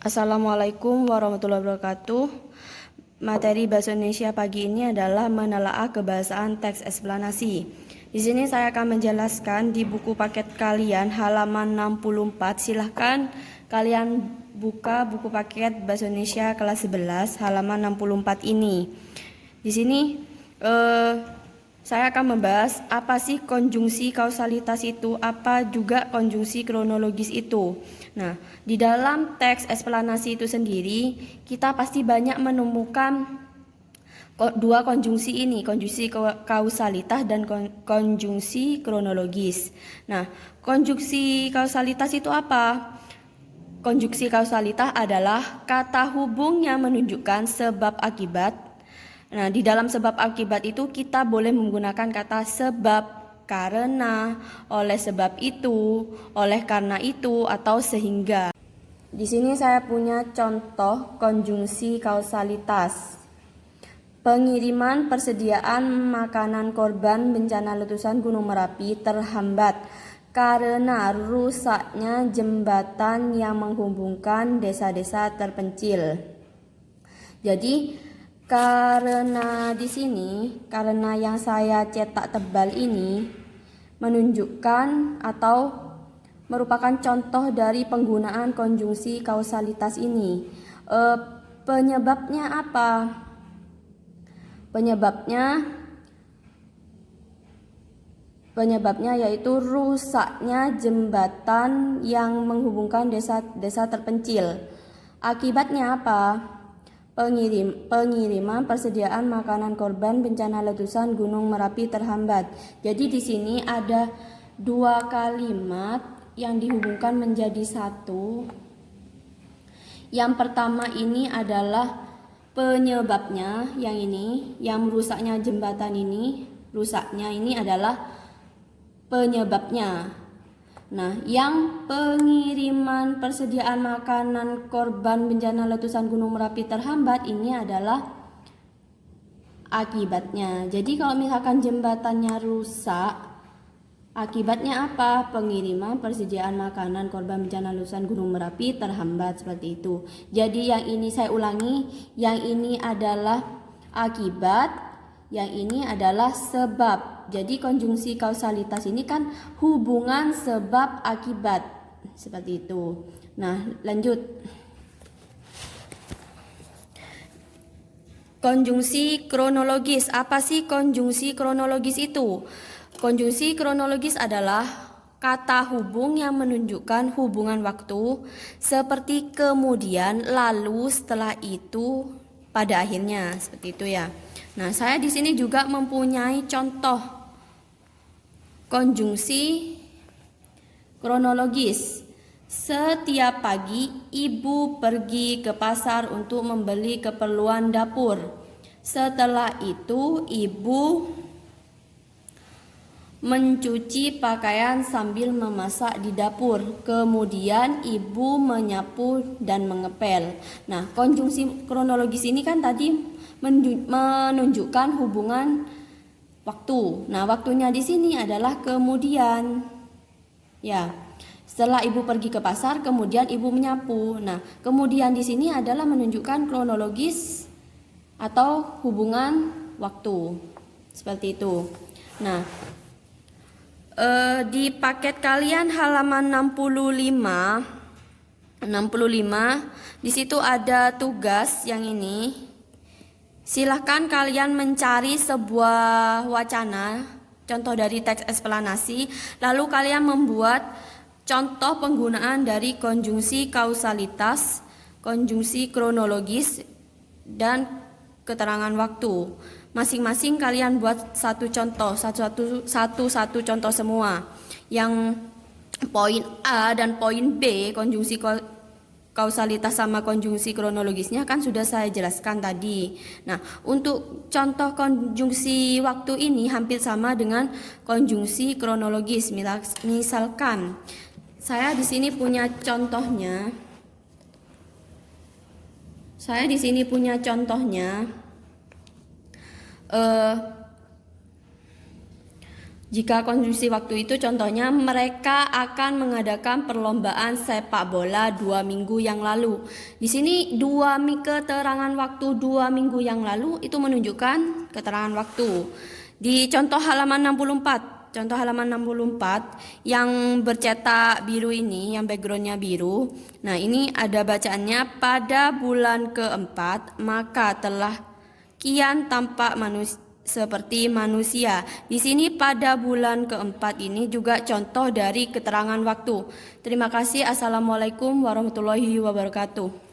Assalamualaikum warahmatullahi wabarakatuh. Materi Bahasa Indonesia pagi ini adalah menelaah kebahasaan teks eksplanasi. Di sini saya akan menjelaskan di buku paket kalian halaman 64. Silahkan kalian buka buku paket Bahasa Indonesia kelas 11 halaman 64 ini. Di sini saya akan membahas apa sih konjungsi kausalitas itu, apa juga konjungsi kronologis itu. Nah, di dalam teks eksplanasi itu sendiri, kita pasti banyak menemukan dua konjungsi ini, konjungsi kausalitas dan konjungsi kronologis. Nah, konjungsi kausalitas itu apa? Konjungsi kausalitas adalah kata hubung yang menunjukkan sebab akibat. Nah, di dalam sebab akibat itu kita boleh menggunakan kata sebab, karena, oleh sebab itu, oleh karena itu, atau sehingga. Di sini saya punya contoh konjungsi kausalitas. Pengiriman persediaan makanan korban bencana letusan Gunung Merapi terhambat karena rusaknya jembatan yang menghubungkan desa-desa terpencil. Jadi karena di sini, karena yang saya cetak tebal ini menunjukkan atau merupakan contoh dari penggunaan konjungsi kausalitas ini. Penyebabnya apa? Penyebabnya yaitu rusaknya jembatan yang menghubungkan desa-desa terpencil. Akibatnya apa? Pengiriman persediaan makanan korban bencana letusan Gunung Merapi terhambat. Jadi di sini ada dua kalimat yang dihubungkan menjadi satu. Yang pertama ini adalah penyebabnya, yang ini, yang rusaknya jembatan ini, rusaknya ini adalah penyebabnya. Nah, yang pengiriman persediaan makanan korban bencana letusan Gunung Merapi terhambat ini adalah akibatnya. Jadi kalau misalkan jembatannya rusak, akibatnya apa? Pengiriman persediaan makanan korban bencana letusan Gunung Merapi terhambat, seperti itu. Jadi yang ini saya ulangi, yang ini adalah akibat, yang ini adalah sebab. Jadi konjungsi kausalitas ini kan hubungan sebab akibat, seperti itu. Nah, lanjut. Konjungsi kronologis. Apa sih konjungsi kronologis itu? Konjungsi kronologis adalah kata hubung yang menunjukkan hubungan waktu seperti kemudian, lalu, setelah itu, pada akhirnya, seperti itu ya. Nah, saya di sini juga mempunyai contoh konjungsi kronologis. Setiap pagi ibu pergi ke pasar untuk membeli keperluan dapur. Setelah itu ibu mencuci pakaian sambil memasak di dapur. Kemudian ibu menyapu dan mengepel. Nah, konjungsi kronologis ini kan tadi menunjukkan hubungan waktu. Nah, waktunya di sini adalah kemudian. Ya. Setelah ibu pergi ke pasar, kemudian ibu menyapu. Nah, kemudian di sini adalah menunjukkan kronologis atau hubungan waktu. Seperti itu. Nah, di paket kalian halaman 65 di situ ada tugas yang ini. Silahkan kalian mencari sebuah wacana, contoh dari teks eksplanasi, lalu kalian membuat contoh penggunaan dari konjungsi kausalitas, konjungsi kronologis, dan keterangan waktu. Masing-masing kalian buat satu contoh, satu contoh semua. Yang poin A dan poin B, konjungsi kausalitas sama konjungsi kronologisnya kan sudah saya jelaskan tadi. Nah, untuk contoh konjungsi waktu ini hampir sama dengan konjungsi kronologis. Misalkan saya di sini punya contohnya. Jika konstruksi waktu itu contohnya mereka akan mengadakan perlombaan sepak bola 2 minggu yang lalu. Di sini keterangan waktu 2 minggu yang lalu itu menunjukkan keterangan waktu. Di contoh halaman 64, yang bercetak biru ini, yang backgroundnya biru. Nah, ini ada bacaannya pada bulan keempat, maka telah kian tampak seperti manusia. Di sini pada bulan keempat ini juga contoh dari keterangan waktu. Terima kasih. Assalamualaikum warahmatullahi wabarakatuh.